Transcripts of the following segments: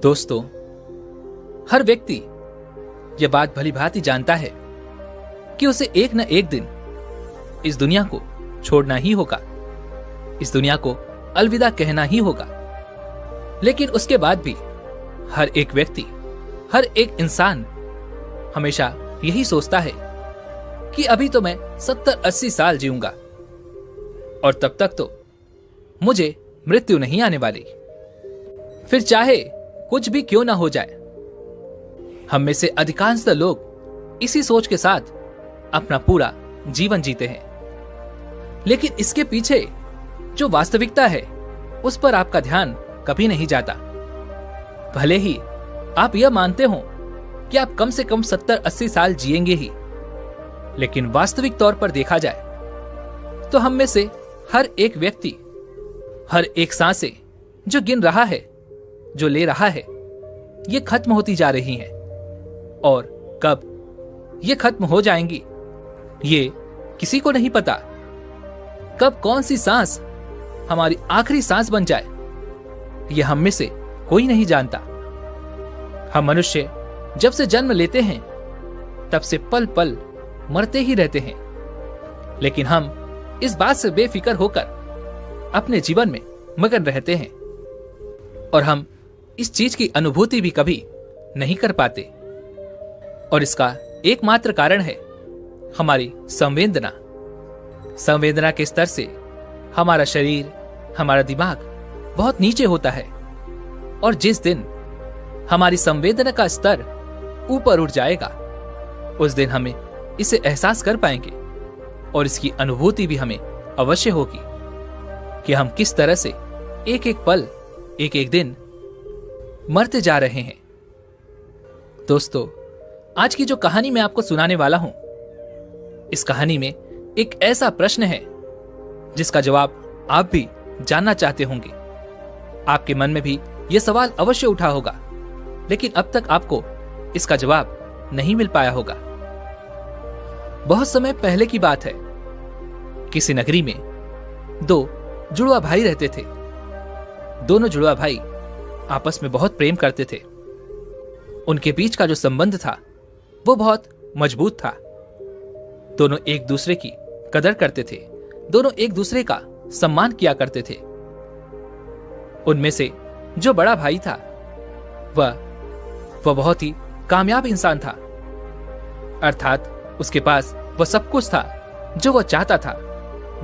दोस्तों, हर व्यक्ति यह बात भली भांति जानता है कि उसे एक न एक दिन इस दुनिया को छोड़ना ही होगा, इस दुनिया को अलविदा कहना ही होगा। लेकिन उसके बाद भी हर एक व्यक्ति, हर एक इंसान हमेशा यही सोचता है कि अभी तो मैं 70-80 साल जीऊंगा और तब तक तो मुझे मृत्यु नहीं आने वाली। फिर चाहे कुछ भी क्यों ना हो जाए। हम में से अधिकांशतः लोग इसी सोच के साथ अपना पूरा जीवन जीते हैं। लेकिन इसके पीछे जो वास्तविकता है उस पर आपका ध्यान कभी नहीं जाता। भले ही आप यह मानते हो कि आप कम से कम 70-80 साल जिएंगे ही, लेकिन वास्तविक तौर पर देखा जाए तो हम में से हर एक व्यक्ति, हर एक सांसें जो गिन रहा है, जो ले रहा है, ये खत्म होती जा रही हैं। और कब ये खत्म हो जाएंगी ये किसी को नहीं पता। कब कौन सी सांस हमारी आखिरी सांस बन जाए ये हम में से कोई नहीं जानता। हम मनुष्य जब से जन्म लेते हैं तब से पल पल मरते ही रहते हैं, लेकिन हम इस बात से बेफिक्र होकर अपने जीवन में मगन रहते हैं और हम इस चीज की अनुभूति भी कभी नहीं कर पाते। और इसका एकमात्र कारण है हमारी संवेदना। संवेदना के स्तर से हमारा शरीर, हमारा दिमाग बहुत नीचे होता है और जिस दिन हमारी संवेदना का स्तर ऊपर उठ जाएगा उस दिन हमें इसे एहसास कर पाएंगे और इसकी अनुभूति भी हमें अवश्य होगी कि हम किस तरह से एक एक पल, एक एक दिन मरते जा रहे हैं। दोस्तों, आज की जो कहानी मैं आपको सुनाने वाला हूं, इस कहानी में एक ऐसा प्रश्न है जिसका जवाब आप भी जानना चाहते होंगे। आपके मन में भी यह सवाल अवश्य उठा होगा, लेकिन अब तक आपको इसका जवाब नहीं मिल पाया होगा। बहुत समय पहले की बात है। किसी नगरी में दो जुड़वा भाई रहते थे। दोनों जुड़वा भाई आपस में बहुत प्रेम करते थे। उनके बीच का जो संबंध था वो बहुत मजबूत था। दोनों एक दूसरे की कदर करते थे, दोनों एक दूसरे का सम्मान किया करते थे। उनमें से जो बड़ा भाई था वह बहुत ही कामयाब इंसान था। अर्थात उसके पास वह सब कुछ था जो वह चाहता था।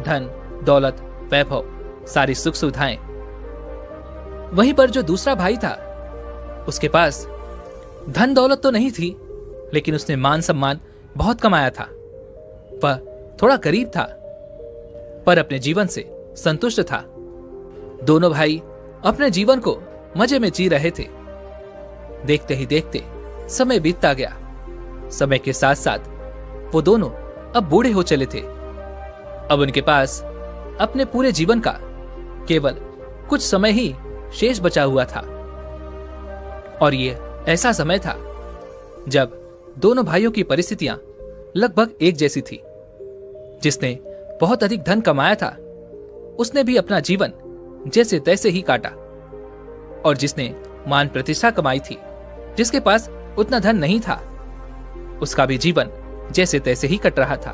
धन, दौलत, वैभव, सारी सुख सुविधाएं। वहीं पर जो दूसरा भाई था उसके पास धन दौलत तो नहीं थी, लेकिन उसने मान सम्मान बहुत कमाया था। वह थोड़ा गरीब था पर अपने जीवन से संतुष्ट था। दोनों भाई अपने जीवन को मजे में जी रहे थे। देखते ही देखते समय बीतता गया। समय के साथ साथ वो दोनों अब बूढ़े हो चले थे। अब उनके पास अपने पूरे जीवन का केवल कुछ समय ही शेष बचा हुआ था। और ये ऐसा समय था जब दोनों भाइयों की परिस्थितियां लगभग एक जैसी थी। जिसने बहुत अधिक धन कमाया था उसने भी अपना जीवन जैसे तैसे ही काटा, और जिसने मान प्रतिष्ठा कमाई थी, जिसके पास उतना धन नहीं था, उसका भी जीवन जैसे तैसे ही कट रहा था।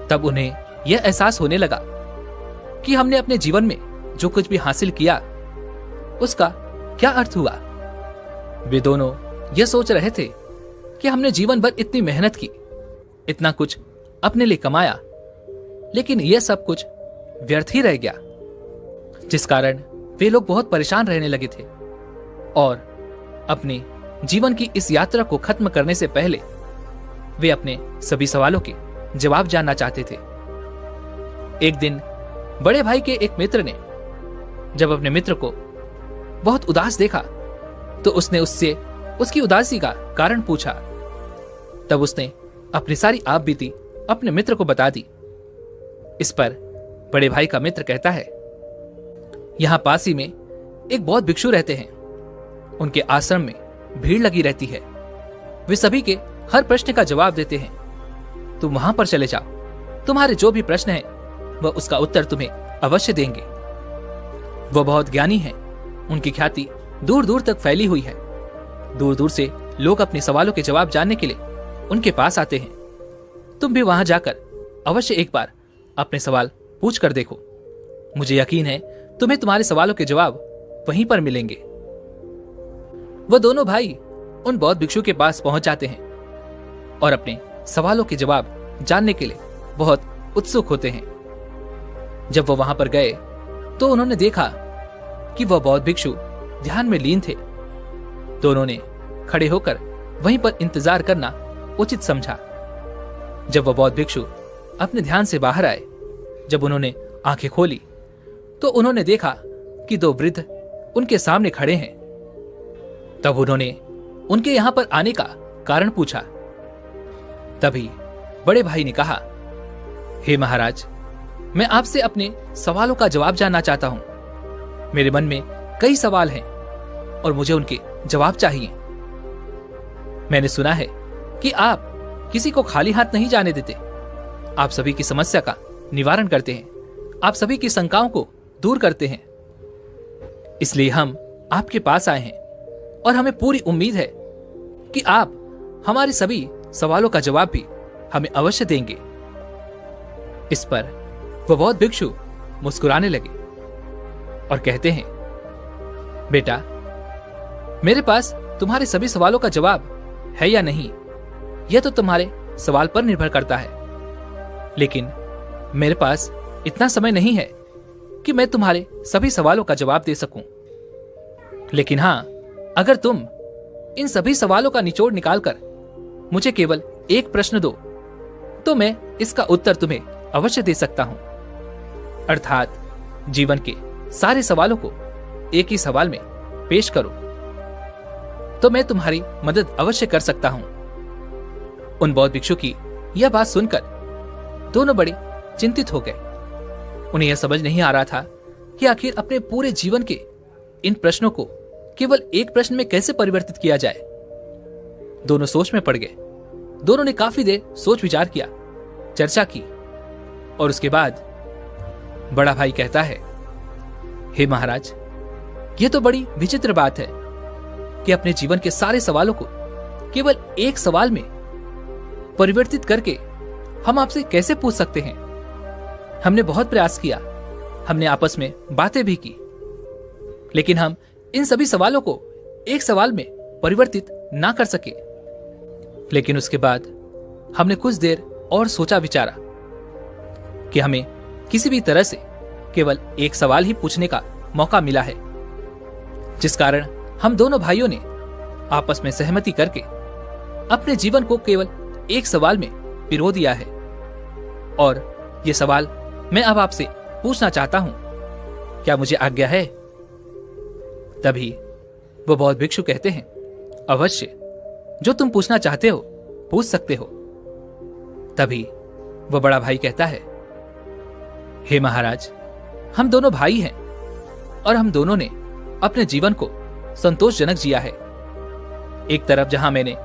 तब उन्हें यह एहसास होने लगा कि हमने अपने जीवन में जो कुछ भी हासिल किया उसका क्या अर्थ हुआ। वे दोनों यह सोच रहे थे कि हमने जीवन भर इतनी मेहनत की, इतना कुछ अपने लिए कमाया, लेकिन यह सब कुछ व्यर्थ ही रह गया। जिस कारण वे लोग बहुत परेशान रहने लगे थे और अपने जीवन की इस यात्रा को खत्म करने से पहले वे अपने सभी सवालों के जवाब जानना चाहते थे। एक दिन बड़े भाई के एक मित्र ने जब अपने मित्र को बहुत उदास देखा तो उसने उससे उसकी उदासी का कारण पूछा। तब उसने अपनी सारी आप बीती अपने मित्र को बता दी। इस पर बड़े भाई का मित्र कहता है, यहां पास ही में एक बौद्ध भिक्षु रहते हैं। उनके आश्रम में भीड़ लगी रहती है। वे सभी के हर प्रश्न का जवाब देते हैं। तुम वहां पर चले जाओ, तुम्हारे जो भी प्रश्न है वह उसका उत्तर तुम्हें अवश्य देंगे। वह बहुत ज्ञानी हैं, उनकी ख्याति दूर दूर तक फैली हुई है। दूर दूर से लोग अपने सवालों के जवाब जानने के लिए उनके पास आते हैं। तुम भी वहां जाकर अवश्य एक बार अपने सवाल पूछ कर देखो। मुझे यकीन है तुम्हें तुम्हारे सवालों के जवाब वहीं पर मिलेंगे। वह दोनों भाई उन बौद्ध भिक्षु के पास पहुंच जाते हैं और अपने सवालों के जवाब जानने के लिए बहुत उत्सुक होते हैं। जब वो वहां पर गए तो उन्होंने देखा कि वह बौद्ध भिक्षु ध्यान में लीन थे। तो उन्होंने खड़े होकर वहीं पर इंतजार करना उचित समझा। जब वह बौद्ध भिक्षु अपने ध्यान से बाहर आए, जब उन्होंने आंखें खोली तो उन्होंने देखा कि दो वृद्ध उनके सामने खड़े हैं। तब उन्होंने उनके यहां पर आने का कारण पूछा। तभी बड़े भाई ने कहा, हे महाराज, मैं आपसे अपने सवालों का जवाब जानना चाहता हूं। मेरे मन में कई सवाल हैं और मुझे उनके जवाब चाहिए। मैंने सुना है कि आप किसी को खाली हाथ नहीं जाने देते। आप सभी की समस्या का निवारण करते हैं। आप सभी की शंकाओं को दूर करते हैं। इसलिए हम आपके पास आए हैं और हमें पूरी उम्मीद है कि आप हमारे सभी सवालों का जवाब भी हमें अवश्य देंगे। इस पर वह बौद्ध भिक्षु मुस्कुराने लगे और कहते हैं, बेटा, मेरे पास तुम्हारे सभी सवालों का जवाब है या नहीं, यह तो तुम्हारे सवाल पर निर्भर करता है। लेकिन मेरे पास इतना समय नहीं है कि मैं तुम्हारे सभी सवालों का जवाब दे सकूं। लेकिन हां, अगर तुम इन सभी सवालों का निचोड़ निकालकर मुझे केवल एक प्रश्न दो तो मैं इसका उत्तर तुम्हें अवश्य दे सकता हूं। अर्थात जीवन के सारे सवालों को एक ही सवाल में पेश करो तो मैं तुम्हारी मदद अवश्य कर सकता हूं। उन बौद्ध भिक्षु की यह बात सुनकर दोनों बड़े चिंतित हो गए। उन्हें यह समझ नहीं आ रहा था कि आखिर अपने पूरे जीवन के इन प्रश्नों को केवल एक प्रश्न में कैसे परिवर्तित किया जाए। दोनों सोच में पड़ गए। दोनों ने काफी देर सोच विचार किया, चर्चा की और उसके बाद बड़ा भाई कहता है, हे महाराज, यह तो बड़ी विचित्र बात है कि अपने जीवन के सारे सवालों को केवल एक सवाल में परिवर्तित करके हम आपसे कैसे पूछ सकते हैं। हमने बहुत प्रयास किया, हमने आपस में बातें भी की, लेकिन हम इन सभी सवालों को एक सवाल में परिवर्तित ना कर सके। लेकिन उसके बाद हमने कुछ देर और सोचा विचारा कि हमें किसी भी तरह से केवल एक सवाल ही पूछने का मौका मिला है, जिस कारण हम दोनों भाइयों ने आपस में सहमति करके अपने जीवन को केवल एक सवाल में पिरो दिया है। और यह सवाल मैं अब आपसे पूछना चाहता हूं, क्या मुझे आज्ञा है? तभी वो बौद्ध भिक्षु कहते हैं, अवश्य, जो तुम पूछना चाहते हो पूछ सकते हो। तभी वो बड़ा भाई कहता है, हे महाराज, हम दोनों भाई हैं और हम दोनों ने अपने जीवन को संतोषजनक जिया है। एक तरफ जहां मैंने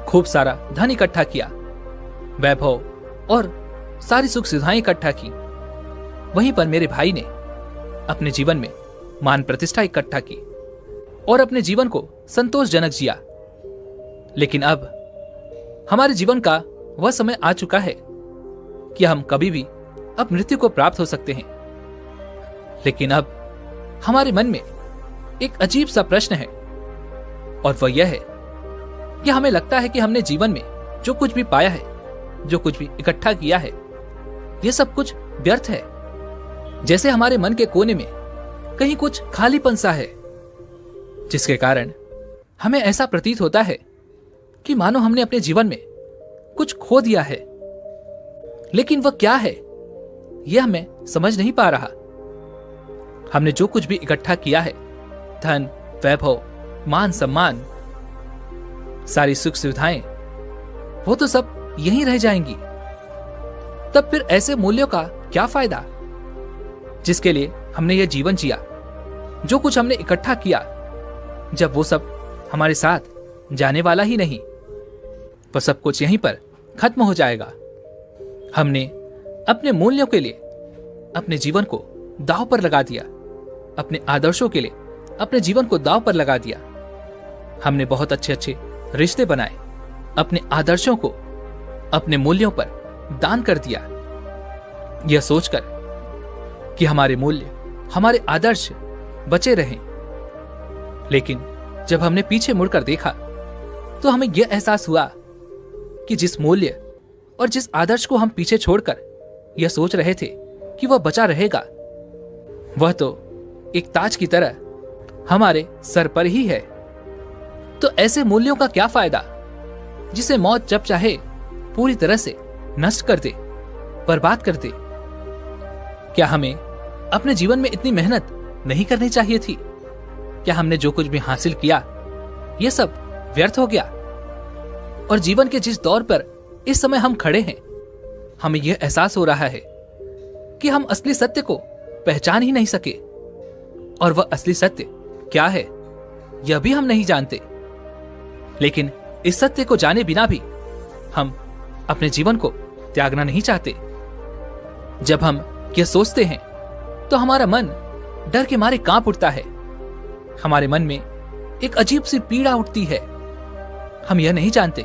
खूब सारा धन इकट्ठा किया, वैभव और सारी सुख सुविधाएं इकट्ठा की, वहीं पर मेरे भाई ने अपने जीवन में मान प्रतिष्ठा इकट्ठा की और अपने जीवन को संतोषजनक जिया। लेकिन अब हमारे जीवन का वह समय आ चुका है कि हम कभी भी अब मृत्यु को प्राप्त हो सकते हैं। लेकिन अब हमारे मन में एक अजीब सा प्रश्न है और वह यह है कि हमें लगता है कि हमने जीवन में जो कुछ भी पाया है, जो कुछ भी इकट्ठा किया है, यह सब कुछ व्यर्थ है। जैसे हमारे मन के कोने में कहीं कुछ खालीपन सा है, जिसके कारण हमें ऐसा प्रतीत होता है कि मानो हमने अपने जीवन में कुछ खो दिया है। लेकिन वह क्या है, यह मैं समझ नहीं पा रहा। हमने जो कुछ भी इकट्ठा किया है, धन, वैभव, मान सम्मान, सारी सुख सुविधाएं, वो तो सब यहीं रह जाएंगी। तब फिर ऐसे मूल्यों का क्या फायदा जिसके लिए हमने यह जीवन जिया? जो कुछ हमने इकट्ठा किया, जब वो सब हमारे साथ जाने वाला ही नहीं, वह सब कुछ यहीं पर खत्म हो जाएगा। हमने अपने मूल्यों के लिए अपने जीवन को दांव पर लगा दिया, अपने आदर्शों के लिए अपने जीवन को दांव पर लगा दिया। हमने बहुत अच्छे अच्छे रिश्ते बनाए, अपने आदर्शों को, अपने मूल्यों पर दान कर दिया, यह सोचकर कि हमारे मूल्य, हमारे आदर्श बचे रहें। लेकिन जब हमने पीछे मुड़कर देखा तो हमें यह एहसास हुआ कि जिस मूल्य और जिस आदर्श को हम पीछे छोड़कर यह सोच रहे थे कि वह बचा रहेगा, वह तो एक ताज की तरह हमारे सर पर ही है। तो ऐसे मूल्यों का क्या फायदा जिसे मौत जब चाहे पूरी तरह से नष्ट कर दे, बर्बाद कर दे? क्या हमें अपने जीवन में इतनी मेहनत नहीं करनी चाहिए थी? क्या हमने जो कुछ भी हासिल किया यह सब व्यर्थ हो गया? और जीवन के जिस दौर पर इस समय हम खड़े हैं, हमें यह एहसास हो रहा है कि हम असली सत्य को पहचान ही नहीं सके, और वह असली सत्य क्या है यह भी हम नहीं जानते। लेकिन इस सत्य को जाने बिना भी हम अपने जीवन को त्यागना नहीं चाहते। जब हम यह सोचते हैं तो हमारा मन डर के मारे कांप उठता है। हमारे मन में एक अजीब सी पीड़ा उठती है। हम यह नहीं जानते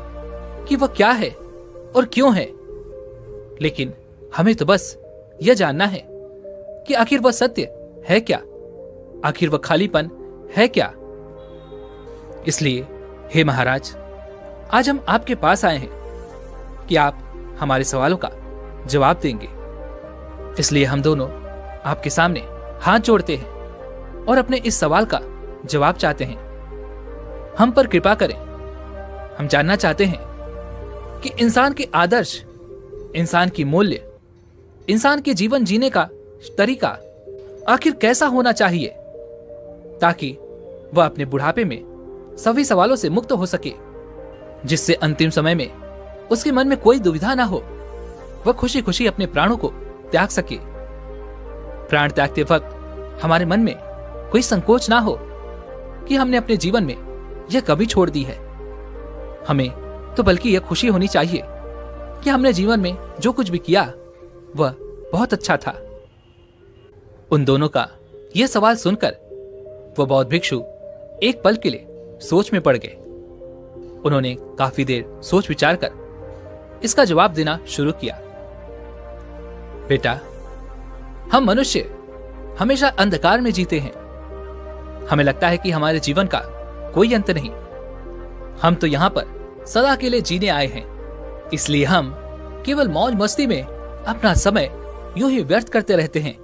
कि वह क्या है और क्यों है, लेकिन हमें तो बस यह जानना है कि आखिर वह सत्य है क्या, आखिर वह खालीपन है क्या। इसलिए हे महाराज, आज हम आपके पास आए हैं कि आप हमारे सवालों का जवाब देंगे। इसलिए हम दोनों आपके सामने हाथ जोड़ते हैं और अपने इस सवाल का जवाब चाहते हैं। हम पर कृपा करें। हम जानना चाहते हैं कि इंसान के आदर्श, इंसान की मूल्य, इंसान के जीवन जीने का तरीका आखिर कैसा होना चाहिए, ताकि वह अपने बुढ़ापे में सभी सवालों से मुक्त हो सके, जिससे अंतिम समय में उसके मन में कोई दुविधा ना हो, वह खुशी खुशी अपने प्राणों को त्याग सके। प्राण त्यागते वक्त हमारे मन में कोई संकोच ना हो कि हमने अपने जीवन में यह कभी छोड़ दी है। हमें तो बल्कि यह खुशी होनी चाहिए कि हमने जीवन में जो कुछ भी किया वह बहुत अच्छा था। उन दोनों का यह सवाल सुनकर वह बौद्ध भिक्षु एक पल के लिए सोच में पड़ गए। उन्होंने काफी देर सोच विचार कर इसका जवाब देना शुरू किया। बेटा, हम मनुष्य हमेशा अंधकार में जीते हैं। हमें लगता है कि हमारे जीवन का कोई अंत नहीं। हम तो यहां पर सदा के लिए जीने आए हैं, इसलिए हम केवल मौज मस्ती में अपना समय यूं ही व्यर्थ करते रहते हैं।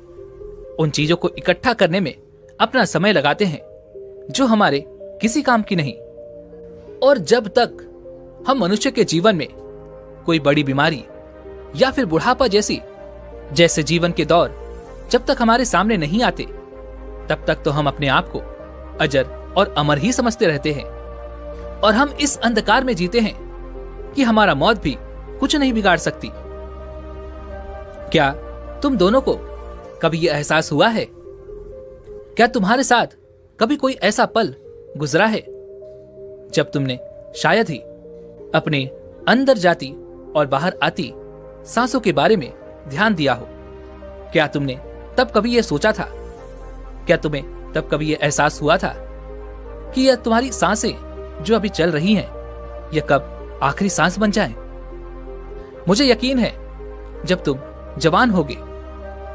उन चीजों को इकट्ठा करने में अपना समय लगाते हैं जो हमारे किसी काम की नहीं। और जब तक हम मनुष्य के जीवन में कोई बड़ी बीमारी या फिर बुढ़ापा जैसे जीवन के दौर जब तक हमारे सामने नहीं आते, तब तक तो हम अपने आप को अजर और अमर ही समझते रहते हैं। और हम इस अंधकार में जीते हैं कि हमारा मौत भी कुछ नहीं बिगाड़ सकती। क्या तुम दोनों को कभी यह एहसास हुआ है? क्या तुम्हारे साथ कभी कोई ऐसा पल गुजरा है जब तुमने शायद ही अपने अंदर जाती और बाहर आती सांसों के बारे में ध्यान दिया हो? क्या तुमने तब कभी यह सोचा था? क्या तुम्हें तब कभी यह एहसास हुआ था कि यह तुम्हारी सांसें जो अभी चल रही हैं, यह कब आखिरी सांस बन जाएं? मुझे यकीन है जब तुम जवान होगे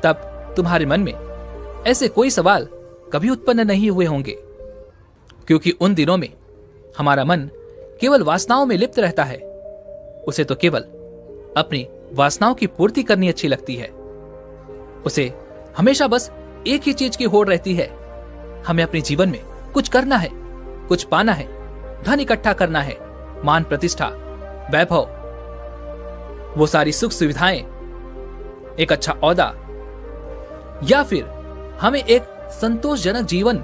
तब तुम्हारे मन में ऐसे कोई सवाल कभी उत्पन्न नहीं हुए होंगे, क्योंकि उन दिनों में हमारा मन केवल वासनाओं में लिप्त रहता है। उसे तो केवल अपनी वासनाओं की पूर्ति करनी अच्छी लगती है। उसे हमेशा बस एक ही चीज की होड़ रहती है, हमें अपने जीवन में कुछ करना है, कुछ पाना है, धन इकट्ठा करना है, मान प्रतिष्ठा, वैभव, वो सारी सुख सुविधाएं, एक अच्छा औहदा, या फिर हमें एक संतोषजनक जीवन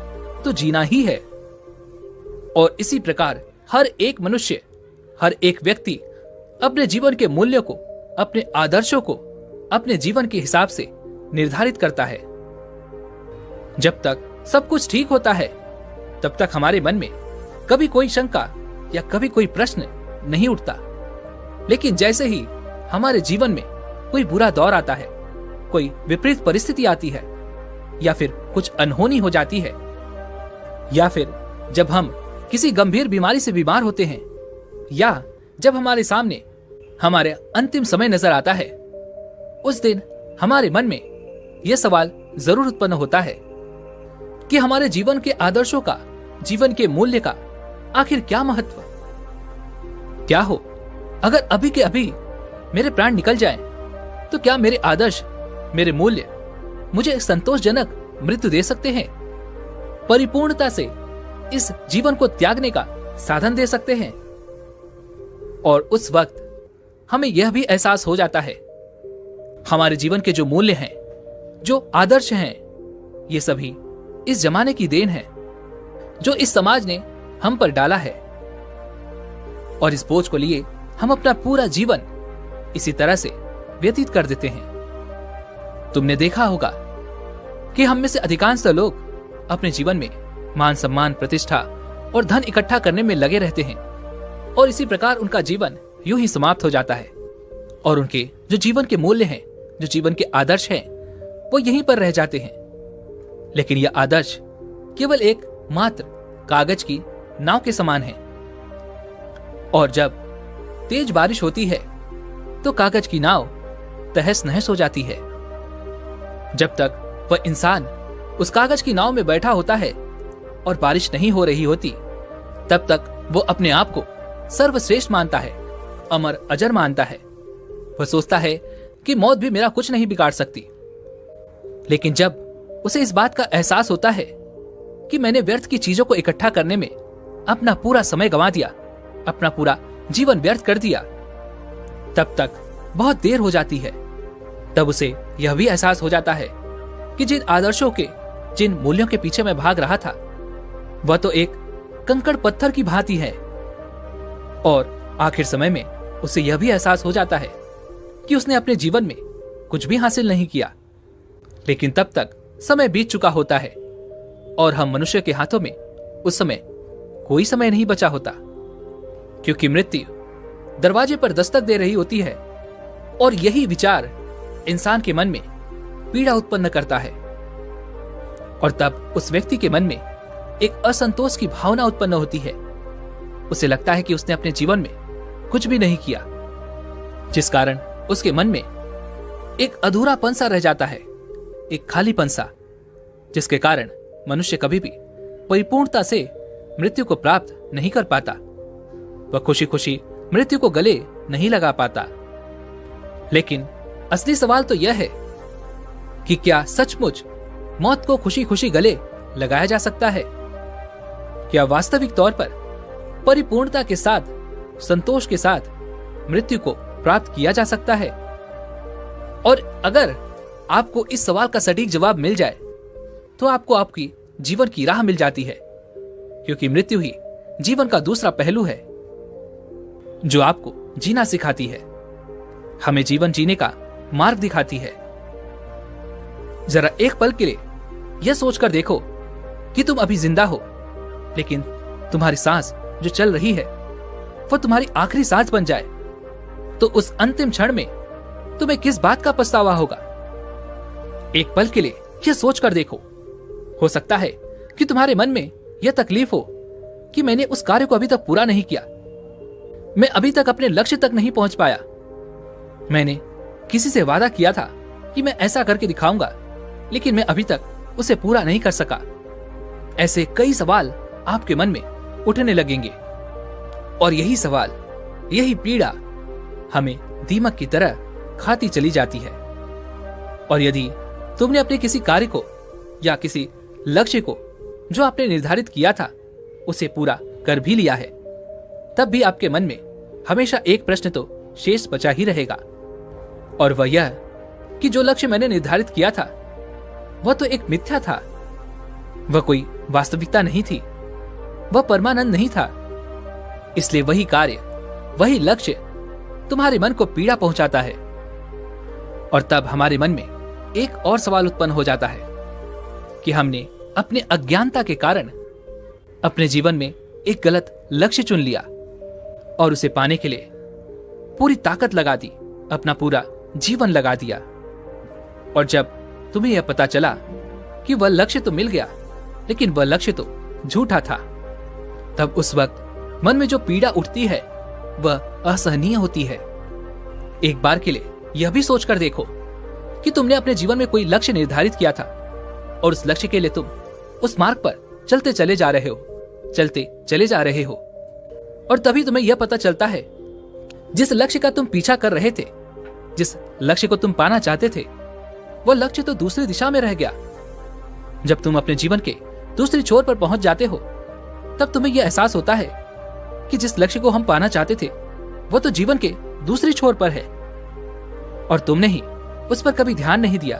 तो जीना ही है। और इसी प्रकार हर एक मनुष्य, हर एक व्यक्ति अपने जीवन के मूल्यों को, अपने आदर्शों को अपने जीवन के हिसाब से निर्धारित करता है। जब तक सब कुछ ठीक होता है तब तक हमारे मन में कभी कोई शंका या कभी कोई प्रश्न नहीं उठता। लेकिन जैसे ही हमारे जीवन में कोई बुरा दौर आता है, कोई विपरीत परिस्थिति आती है, या फिर कुछ अनहोनी हो जाती है, या फिर जब हम किसी गंभीर बीमारी से बीमार होते हैं, या जब हमारे सामने हमारे अंतिम समय नजर आता है, उस दिन हमारे मन में यह सवाल जरूर उत्पन्न होता है कि हमारे जीवन के आदर्शों का, जीवन के मूल्य का आखिर क्या महत्व? क्या हो अगर अभी के अभी मेरे प्राण निकल जाएं, तो क्या मेरे आदर्श, मेरे मूल्य मुझे एक संतोषजनक मृत्यु दे सकते हैं? परिपूर्णता से इस जीवन को त्यागने का साधन दे सकते हैं? और उस वक्त हमें यह भी एहसास हो जाता है, हमारे जीवन के जो मूल्य हैं, जो आदर्श हैं, ये सभी इस जमाने की देन है, जो इस समाज ने हम पर डाला है। और इस बोझ को लिए हम अपना पूरा जीवन इसी तरह से व्यतीत कर देते हैं। तुमने देखा होगा कि हम में से अधिकांश लोग अपने जीवन में मान सम्मान, प्रतिष्ठा और धन इकट्ठा करने में लगे रहते हैं, और इसी प्रकार उनका जीवन यूं ही समाप्त हो जाता है, और उनके जो जीवन के मूल्य हैं, जो जीवन के आदर्श हैं, वो यहीं पर रह जाते हैं। लेकिन यह आदर्श केवल एक मात्र कागज की नाव के समान है, और जब तेज बारिश होती है तो कागज की नाव तहस नहस हो जाती है। जब तक वह इंसान उस कागज की नाव में बैठा होता है और बारिश नहीं हो रही होती, तब तक वो अपने आप को सर्वश्रेष्ठ मानता है, अमर अजर मानता है। वह सोचता है कि मौत भी मेरा कुछ नहीं बिगाड़ सकती। लेकिन जब उसे इस बात का एहसास होता है कि मैंने व्यर्थ की चीजों को इकट्ठा करने में अपना पूरा समय गंवा दिया, अपना पूरा जीवन व्यर्थ कर दिया, तब तक बहुत देर हो जाती है। तब उसे यह भी एहसास हो जाता है कि जिन आदर्शों के, जिन मूल्यों के पीछे मैं भाग रहा था, वह तो एक कंकड़ पत्थर की भांति है। और आखिर समय में उसे यह भी एहसास हो जाता है कि उसने अपने जीवन में कुछ भी हासिल नहीं किया। लेकिन तब तक समय बीत चुका होता है, और हम मनुष्य के हाथों में उस समय कोई समय नहीं बचा होता, क्योंकि मृत्यु दरवाजे पर दस्तक दे रही होती है। और यही विचार इंसान के मन में पीड़ा उत्पन्न करता है, और तब उस व्यक्ति के मन में एक असंतोष की भावना उत्पन्न होती है। उसे लगता है कि उसने अपने जीवन में कुछ भी नहीं किया, जिस कारण उसके मन में एक अधूरापन सा रह जाता है, एक खालीपन सा, जिसके कारण मनुष्य कभी भी परिपूर्णता से मृत्यु को प्राप्त नहीं कर पाता। वह खुशी खुशी मृत्यु को गले नहीं लगा पाता। लेकिन असली सवाल तो यह है कि क्या सचमुच मौत को खुशी खुशी गले लगाया जा सकता है? क्या वास्तविक तौर पर परिपूर्णता के साथ, संतोष के साथ मृत्यु को प्राप्त किया जा सकता है? और अगर आपको इस सवाल का सटीक जवाब मिल जाए, तो आपको आपकी जीवन की राह मिल जाती है, क्योंकि मृत्यु ही जीवन का दूसरा पहलू है, जो आपको जीना सिखाती है, हमें जीवन जीने का मार्ग दिखाती है। जरा एक पल के लिए यह सोचकर देखो कि तुम अभी जिंदा हो, लेकिन तुम्हारी सांस जो चल रही है वह तुम्हारी आखिरी सांस बन जाए, तो उस अंतिम क्षण में तुम्हें किस बात का पछतावा होगा? एक पल के लिए यह सोचकर देखो। हो सकता है कि तुम्हारे मन में यह तकलीफ हो कि मैंने उस कार्य को अभी तक पूरा नहीं किया, मैं अभी तक अपने लक्ष्य तक नहीं पहुंच पाया, मैंने किसी से वादा किया था कि मैं ऐसा करके दिखाऊंगा, लेकिन मैं अभी तक उसे पूरा नहीं कर सका। ऐसे कई सवाल आपके मन में उठने लगेंगे, और यही सवाल, यही पीड़ा हमें दीमक की तरह खाती चली जाती है। और यदि तुमने अपने किसी कार्य को या किसी लक्ष्य को जो आपने निर्धारित किया था उसे पूरा कर भी लिया है, तब भी आपके मन में हमेशा एक प्रश्न तो शेष बचा ही रहेगा, और वह यह कि जो लक्ष्य मैंने निर्धारित किया था वह तो एक मिथ्या था, वह कोई वास्तविकता नहीं थी, वह परमानंद नहीं था। इसलिए वही कार्य, वही लक्ष्य तुम्हारे मन को पीड़ा पहुंचाता है। और तब हमारे मन में एक और सवाल उत्पन्न हो जाता है कि हमने अपने अज्ञानता के कारण अपने जीवन में एक गलत लक्ष्य चुन लिया, और उसे पाने के लिए पूरी ताकत लगा दी, अपना पूरा जीवन लगा दिया। और जब तुम्हें यह पता चला कि वह लक्ष्य तो मिल गया, लेकिन वह लक्ष्य तो झूठा था, तब उस वक्त मन में जो पीड़ा उठती है वह असहनीय होती है। एक बार के लिए यह भी सोचकर देखो कि तुमने अपने जीवन में कोई लक्ष्य निर्धारित किया था और उस लक्ष्य के लिए तुम उस मार्ग पर चलते चले जा रहे हो और तभी तुम्हें यह पता चलता है जिस लक्ष्य का तुम पीछा कर रहे थे, जिस लक्ष्य को तुम पाना चाहते थे, वह लक्ष्य तो दूसरी दिशा में रह गया। जब तुम अपने जीवन के दूसरी छोर पर पहुंच जाते हो तब तुम्हें यह एहसास होता है कि जिस लक्ष्य को हम पाना चाहते थे वह तो जीवन के दूसरी छोर पर है और तुमने ही उस पर कभी ध्यान नहीं दिया,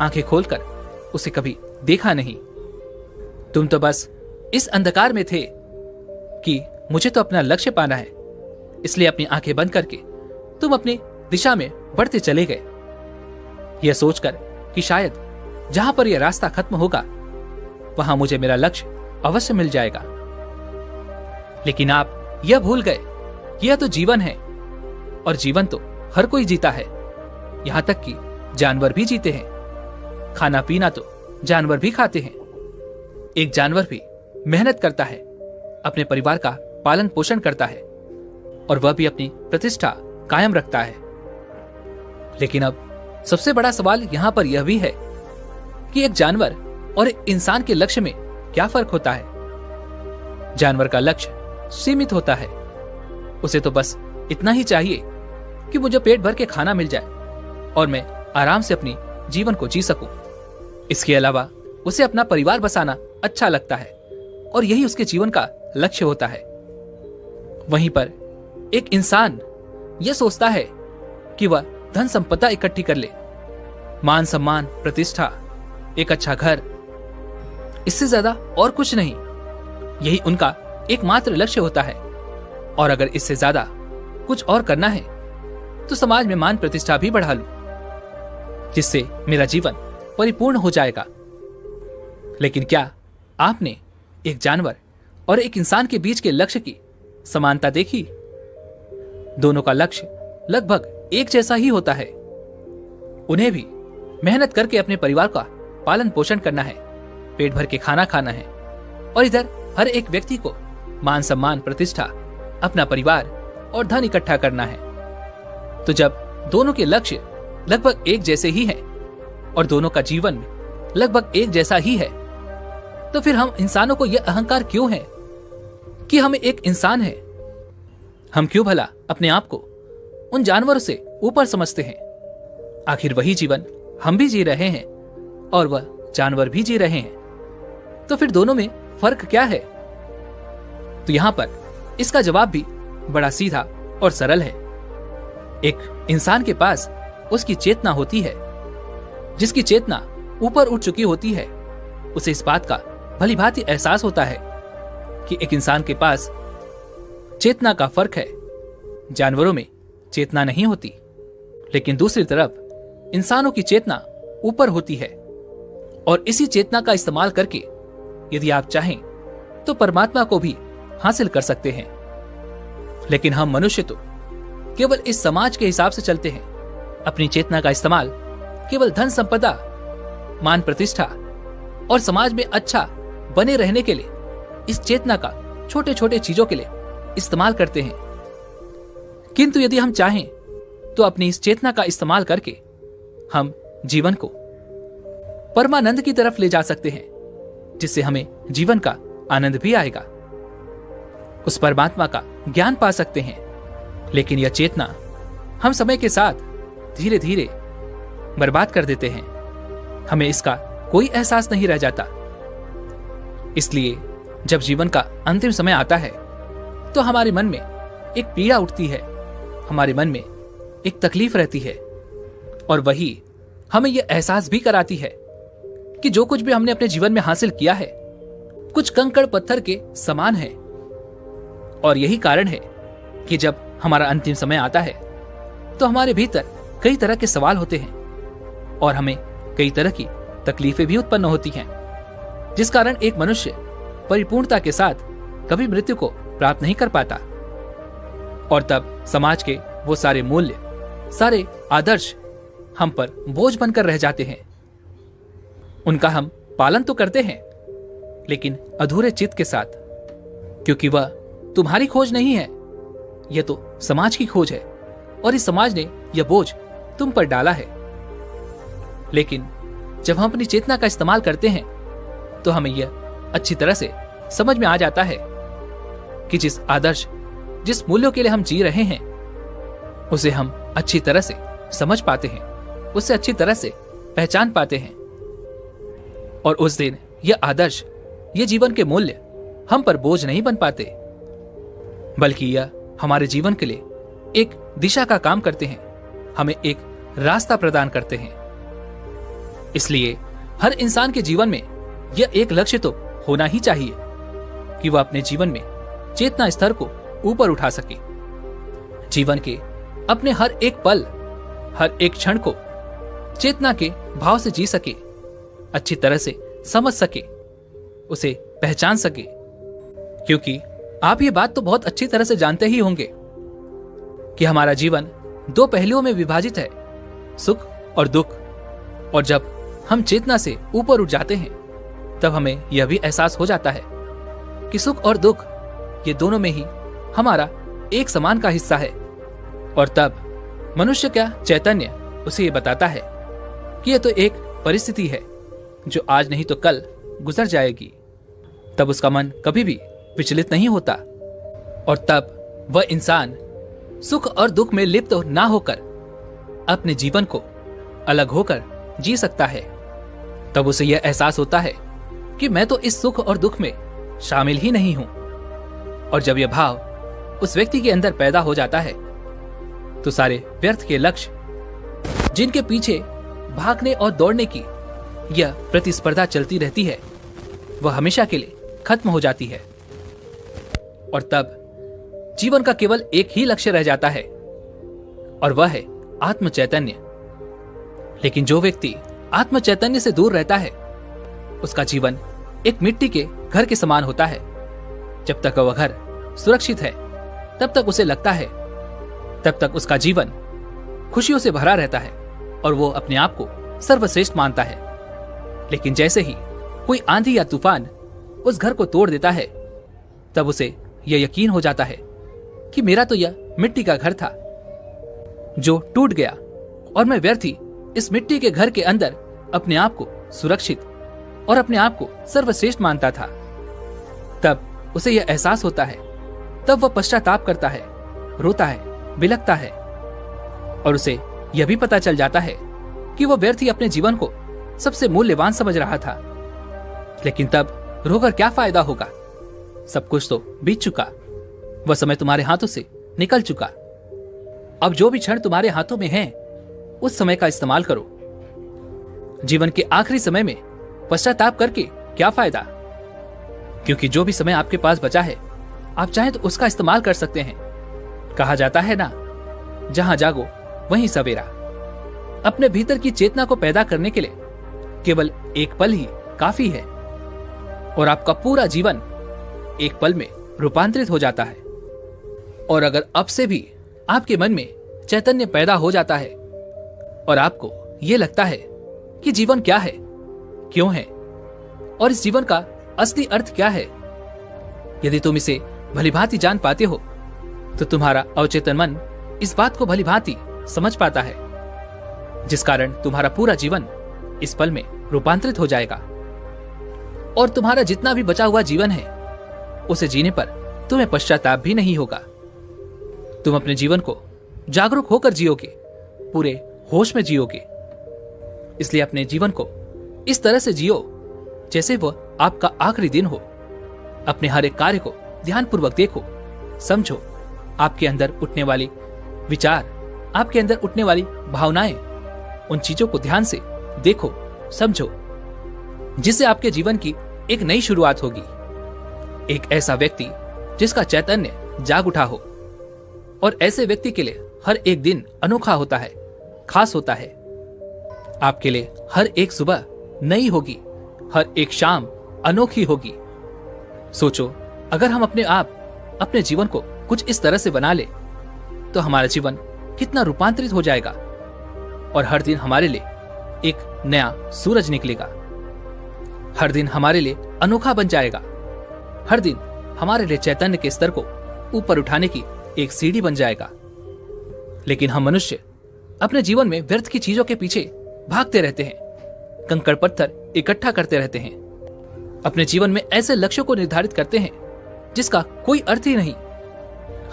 आंखें खोलकर उसे कभी देखा नहीं। तुम तो बस इस अंधकार में थे कि मुझे तो अपना लक्ष्य पाना है, इसलिए अपनी आंखें बंद करके तुम अपनी दिशा में बढ़ते चले गए, यह सोचकर कि शायद जहां पर यह रास्ता खत्म होगा वहां मुझे मेरा लक्ष्य अवश्य मिल जाएगा। लेकिन आप यह भूल गए कि यह तो जीवन है और जीवन तो हर कोई जीता है, यहां तक कि जानवर भी जीते हैं। खाना पीना तो जानवर भी खाते हैं। एक जानवर भी मेहनत करता है, अपने परिवार का पालन पोषण करता है और वह भी अपनी प्रतिष्ठा कायम रखता है। लेकिन अब सबसे बड़ा सवाल यहां पर यह भी है कि एक जानवर और एक इंसान के लक्ष्य में क्या फर्क होता है। जानवर का लक्ष्य सीमित होता है, उसे तो बस इतना ही चाहिए कि मुझे पेट भर के खाना मिल जाए और मैं आराम से अपनी जीवन को जी सकूं। इसके अलावा उसे अपना परिवार बसाना अच्छा लगता है और यही उसके जीवन का लक्ष्य होता है। वहीं पर एक इंसान यह सोचता है कि वह धन संपदा इकट्ठी कर ले, मान सम्मान, प्रतिष्ठा, एक अच्छा घर, इससे ज्यादा और कुछ नहीं। यही उनका एकमात्र लक्ष्य होता है और अगर इससे ज्यादा कुछ और करना है तो समाज में मान प्रतिष्ठा भी बढ़ा लूं, जिससे मेरा जीवन परिपूर्ण हो जाएगा। लेकिन क्या आपने एक जानवर और एक इंसान के बीच के लक्ष्य की समानता देखी? दोनों का लक्ष्य लगभग एक जैसा ही होता है। उन्हें भी मेहनत करके अपने परिवार का पालन पोषण करना है, पेट भर के खाना खाना है और इधर हर एक व्यक्ति को मान सम्मान, प्रतिष्ठा, अपना परिवार और धन इकट्ठा करना है। तो जब दोनों के लक्ष्य लगभग एक जैसे ही हैं और दोनों का जीवन लगभग एक जैसा ही है, तो फिर हम इंसानों को यह अहंकार क्यों है कि हम एक इंसान हैं? हम क्यों भला अपने आप को उन जानवरों से ऊपर समझते हैं? आखिर वही जीवन हम भी जी रहे हैं और वह जानवर भी जी रहे हैं, तो फिर दोनों में फर्क क्या है? तो यहां पर इसका जवाब भी बड़ा सीधा और सरल है। एक इंसान के पास उसकी चेतना होती है, जिसकी चेतना ऊपर उठ चुकी होती है। उसे इस बात का भली भांति एहसास होता है कि एक इंसान के पास चेतना का फर्क है, जानवरों में चेतना नहीं होती। लेकिन दूसरी तरफ इंसानों की चेतना ऊपर होती है और इसी चेतना का इस्तेमाल करके यदि आप चाहें तो परमात्मा को भी हासिल कर सकते हैं। लेकिन हम मनुष्य तो केवल इस समाज के हिसाब से चलते हैं। अपनी चेतना का इस्तेमाल केवल धन संपदा, मान प्रतिष्ठा और समाज में अच्छा बने रहने के लिए इस चेतना का छोटे छोटे चीजों के लिए इस्तेमाल करते हैं। किंतु यदि हम चाहें तो अपनी इस चेतना का इस्तेमाल करके हम जीवन को परमानंद की तरफ ले जा सकते हैं, जिससे हमें जीवन का आनंद भी आएगा, उस परमात्मा का ज्ञान पा सकते हैं। लेकिन यह चेतना हम समय के साथ धीरे धीरे बर्बाद कर देते हैं, हमें इसका कोई एहसास नहीं रह जाता। इसलिए जब जीवन का अंतिम समय आता है तो हमारे मन में एक पीड़ा उठती है, हमारे मन में एक तकलीफ रहती है और वही हमें यह एहसास भी कराती है कि जो कुछ भी हमने अपने जीवन में हासिल किया है कुछ कंकड़ पत्थर के समान है। और यही कारण है कि जब हमारा अंतिम समय आता है तो हमारे भीतर कई तरह के सवाल होते हैं और हमें कई तरह की तकलीफें भी उत्पन्न होती हैं, जिस कारण एक मनुष्य परिपूर्णता के साथ कभी मृत्यु को प्राप्त नहीं कर पाता। और तब समाज के वो सारे मूल्य, सारे आदर्श हम पर बोझ बनकर रह जाते हैं। उनका हम पालन तो करते हैं, लेकिन अधूरे चित्त के साथ, क्योंकि वह तुम्हारी खोज नहीं है, यह तो समाज की खोज है और इस समाज ने यह बोझ तुम पर डाला है। लेकिन जब हम अपनी चेतना का इस्तेमाल करते हैं तो हमें यह अच्छी तरह से समझ में आ जाता है कि जिस आदर्श, जिस मूल्यों के लिए हम जी रहे हैं, उसे हम अच्छी तरह से समझ पाते हैं, उसे अच्छी तरह से पहचान पाते हैं। और उस दिन यह आदर्श, यह जीवन के मूल्य हम पर बोझ नहीं बन पाते, बल्कि यह हमारे जीवन के लिए एक दिशा का काम करते हैं, हमें एक रास्ता प्रदान करते हैं। इसलिए हर इंसान के जीवन में यह एक लक्ष्य तो होना ही चाहिए कि वह अपने जीवन में चेतना स्तर को ऊपर उठा सके, जीवन के अपने हर एक पल, हर एक क्षण को चेतना के भाव से जी सके, अच्छी तरह से समझ सके, उसे पहचान सके। क्योंकि आप ये बात तो बहुत अच्छी तरह से जानते ही होंगे कि हमारा जीवन दो पहलुओं में विभाजित है, सुख और दुख। और जब हम चेतना से ऊपर उठ जाते हैं तब हमें यह भी एहसास हो जाता है कि सुख और दुख ये दोनों में ही हमारा एक समान का हिस्सा है। और तब मनुष्य का चैतन्य उसे ये बताता है कि यह तो एक परिस्थिति है जो आज नहीं तो कल गुजर जाएगी। तब उसका मन कभी भी विचलित नहीं होता और तब वह इंसान सुख और दुख में लिप्त ना होकर अपने जीवन को अलग होकर जी सकता है। तब उसे यह एहसास होता है कि मैं तो इस सुख और दुख में शामिल ही नहीं हूं। और जब यह भाव उस व्यक्ति के अंदर पैदा हो जाता है तो सारे व्यर्थ के लक्ष्य, जिनके पीछे भागने और दौड़ने की यह प्रतिस्पर्धा चलती रहती है, वह हमेशा के लिए खत्म हो जाती है। और तब जीवन का केवल एक ही लक्ष्य रह जाता है और वह है आत्म चैतन्य। लेकिन जो व्यक्ति आत्म चैतन्य से दूर रहता है उसका जीवन एक मिट्टी के घर के समान होता है। जब तक वह घर सुरक्षित है तब तक उसे लगता है, तब तक उसका जीवन खुशियों से भरा रहता है और वो अपने आप को सर्वश्रेष्ठ मानता है। लेकिन जैसे ही कोई आंधी या तूफान उस घर को तोड़ देता है तब उसे यह यकीन हो जाता है कि मेरा तो यह मिट्टी का घर था जो टूट गया और मैं व्यर्थ ही इस मिट्टी के घर के अंदर अपने आप को सुरक्षित और अपने आप को सर्वश्रेष्ठ मानता था। तब उसे यह एहसास होता है, तब वह पश्चाताप करता है, रोता है, बिलखता है और उसे यह भी पता चल जाता है कि वह व्यर्थ ही अपने जीवन को सबसे मूल्यवान समझ रहा था। लेकिन तब रोकर क्या फायदा होगा, सब कुछ तो बीत चुका, वह समय तुम्हारे हाथों से निकल चुका। अब जो भी क्षण तुम्हारे हाथों में है उस समय का इस्तेमाल करो। जीवन के आखिरी समय में पश्चाताप करके क्या फायदा, क्योंकि जो भी समय आपके पास बचा है आप चाहें तो उसका इस्तेमाल कर सकते हैं। कहा जाता है ना, जहां जागो वहीं सवेरा। अपने भीतर की चेतना को पैदा करने के लिए केवल एक पल ही काफी है और आपका पूरा जीवन एक पल में रूपांतरित हो जाता है। और अगर अब से भी आपके मन में चैतन्य पैदा हो जाता है और आपको यह लगता है कि जीवन क्या है, क्यों है और इस जीवन का असली अर्थ क्या है, यदि तुम इसे भलीभांति जान पाते हो तो तुम्हारा अवचेतन मन इस बात को भलीभांति समझ पाता है, जिस कारण तुम्हारा पूरा जीवन इस पल में रूपांतरित हो जाएगा। और तुम्हारा जितना भी बचा हुआ जीवन है उसे जीने पर तुम्हें पश्चाताप भी नहीं होगा। तुम अपने जीवन को जागरूक होकर जियोगे, पूरे होश में जियोगे। इसलिए अपने जीवन को इस तरह से जियो जैसे वह आपका आखिरी दिन हो। अपने हर एक कार्य को ध्यानपूर्वक देखो, समझो। आपके अंदर उठने वाली विचार, आपके अंदर उठने वाली भावनाएं, उन चीजों को ध्यान से देखो, समझो, जिससे आपके जीवन की एक नई शुरुआत होगी। एक ऐसा व्यक्ति जिसका चैतन्य जाग उठा हो। और ऐसे व्यक्ति के लिए हर एक दिन अनोखा होता है, खास होता है। आपके लिए हर एक सुबह नई होगी, हर एक शाम अनोखी होगी। सोचो, अगर हम अपने जीवन को कुछ इस तरह से बना ले तो हमारा जीवन कितना रूपांतरित हो जाएगा और हर दिन हमारे लिए एक नया सूरज निकलेगा। हर दिन हमारे लिए अनोखा बन जाएगा। हर दिन हमारे लिए चैतन्य के स्तर को ऊपर उठाने की एक सीढ़ी बन जाएगा। लेकिन हम मनुष्य अपने जीवन में व्यर्थ की चीजों के पीछे भागते रहते हैं, कंकड़ पत्थर इकट्ठा करते रहते हैं, अपने जीवन में ऐसे लक्ष्यों को निर्धारित करते हैं जिसका कोई अर्थ ही नहीं।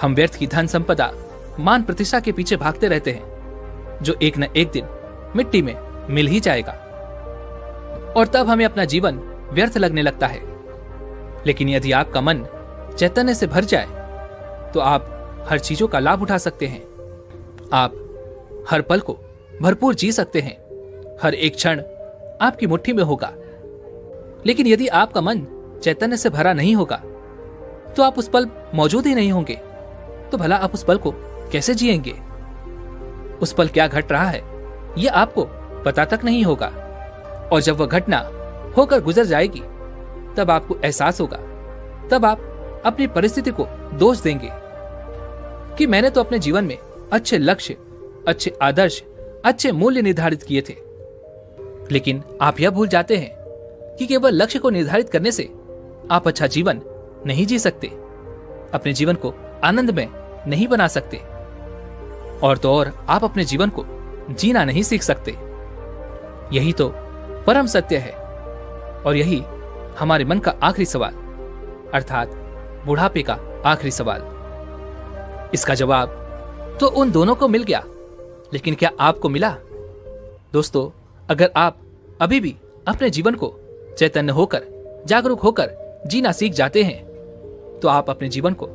हम व्यर्थ की धन संपदा, मान प्रतिष्ठा के पीछे भागते रहते हैं जो एक न एक दिन मिट्टी में मिल ही जाएगा, और तब हमें अपना जीवन व्यर्थ लगने लगता है। लेकिन यदि आपका मन चैतन्य से भर जाए तो आप हर चीजों का लाभ उठा सकते हैं। आप हर पल को भरपूर जी सकते हैं। हर एक क्षण आपकी मुट्ठी में होगा। लेकिन यदि आपका मन चैतन्य से भरा नहीं होगा तो आप उस पल मौजूद ही नहीं होंगे। तो भला आप उस पल को कैसे जिएंगे? उस पल क्या घट रहा है यह आपको पता तक नहीं होगा, और जब वह घटना होकर गुजर जाएगी तब आपको एहसास होगा। तब आप अपनी परिस्थिति को दोष देंगे कि मैंने तो अपने जीवन में अच्छे लक्ष्य, अच्छे आदर्श, अच्छे मूल्य निर्धारित किए थे। लेकिन आप यह भूल जाते हैं कि केवल लक्ष्य को निर्धारित करने से आप अच्छा जीवन नहीं जी सकते, अपने जीवन को आनंदमय नहीं बना सकते, और तो और आप अपने जीवन को जीना नहीं सीख सकते। यही तो परम सत्य है, और यही हमारे मन का आखिरी सवाल, अर्थात बुढ़ापे का आखिरी सवाल। इसका जवाब तो उन दोनों को मिल गया, लेकिन क्या आपको मिला? दोस्तों, अगर आप अभी भी अपने जीवन को चैतन्य होकर, जागरूक होकर जीना सीख जाते हैं तो आप अपने जीवन को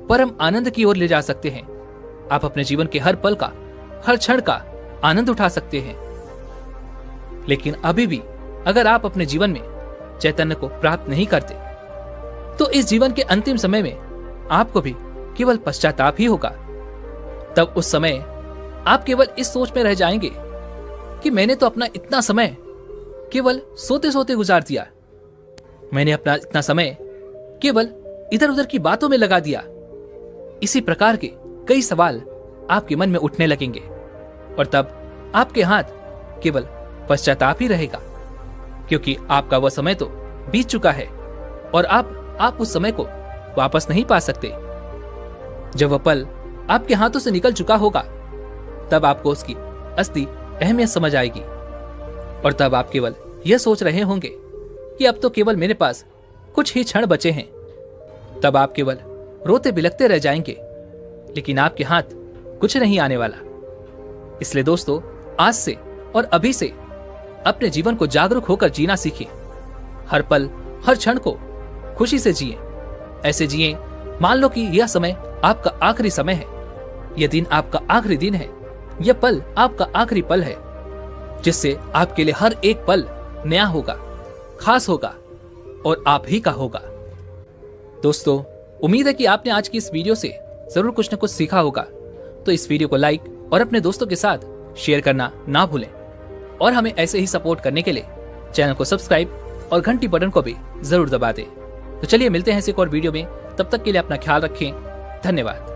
परम आनंद की ओर ले जा सकते हैं। आप अपने जीवन के हर पल का, हर क्षण का आनंद उठा सकते हैं। लेकिन अभी भी अगर आप अपने जीवन में चैतन्य को प्राप्त नहीं करते तो इस जीवन के अंतिम समय में आपको भी केवल पश्चाताप ही होगा। तब उस समय आप केवल इस सोच में रह जाएंगे कि मैंने तो अपना इतना समय केवल सोते सोते गुजार दिया, मैंने अपना इतना समय केवल इधर उधर की बातों में लगा दिया। इसी प्रकार के कई सवाल आपके मन में उठने लगेंगे, और तब आपके हाथ केवल पश्चाताप ही रहेगा, क्योंकि आपका वह समय तो बीत चुका है और आप उस समय को वापस नहीं पा सकते। जब वह पल आपके हाथों से निकल चुका होगा तब आपको उसकी असली अहमियत समझ आएगी, और तब आप केवल यह सोच रहे होंगे कि अब तो केवल मेरे पास कुछ ही क्षण बचे हैं। तब आप केवल रोते बिलखते रह जाएंगे, लेकिन आपके हाथ कुछ नहीं आने वाला। इसलिए दोस्तों, आज से और अभी से अपने जीवन को जागरूक होकर जीना सीखिए। हर पल, हर क्षण को खुशी से जिए। ऐसे जिए मान लो कि यह समय आपका आखिरी समय है, यह दिन आपका आखिरी दिन है, यह पल आपका आखिरी पल है, जिससे आपके लिए हर एक पल नया होगा, खास होगा और आप ही का होगा। दोस्तों, उम्मीद है कि आपने आज की इस वीडियो से जरूर कुछ न कुछ सीखा होगा। तो इस वीडियो को लाइक और अपने दोस्तों के साथ शेयर करना ना भूलें, और हमें ऐसे ही सपोर्ट करने के लिए चैनल को सब्सक्राइब और घंटी बटन को भी जरूर दबा दें। तो चलिए मिलते हैं इस एक और वीडियो में, तब तक के लिए अपना ख्याल रखें। धन्यवाद।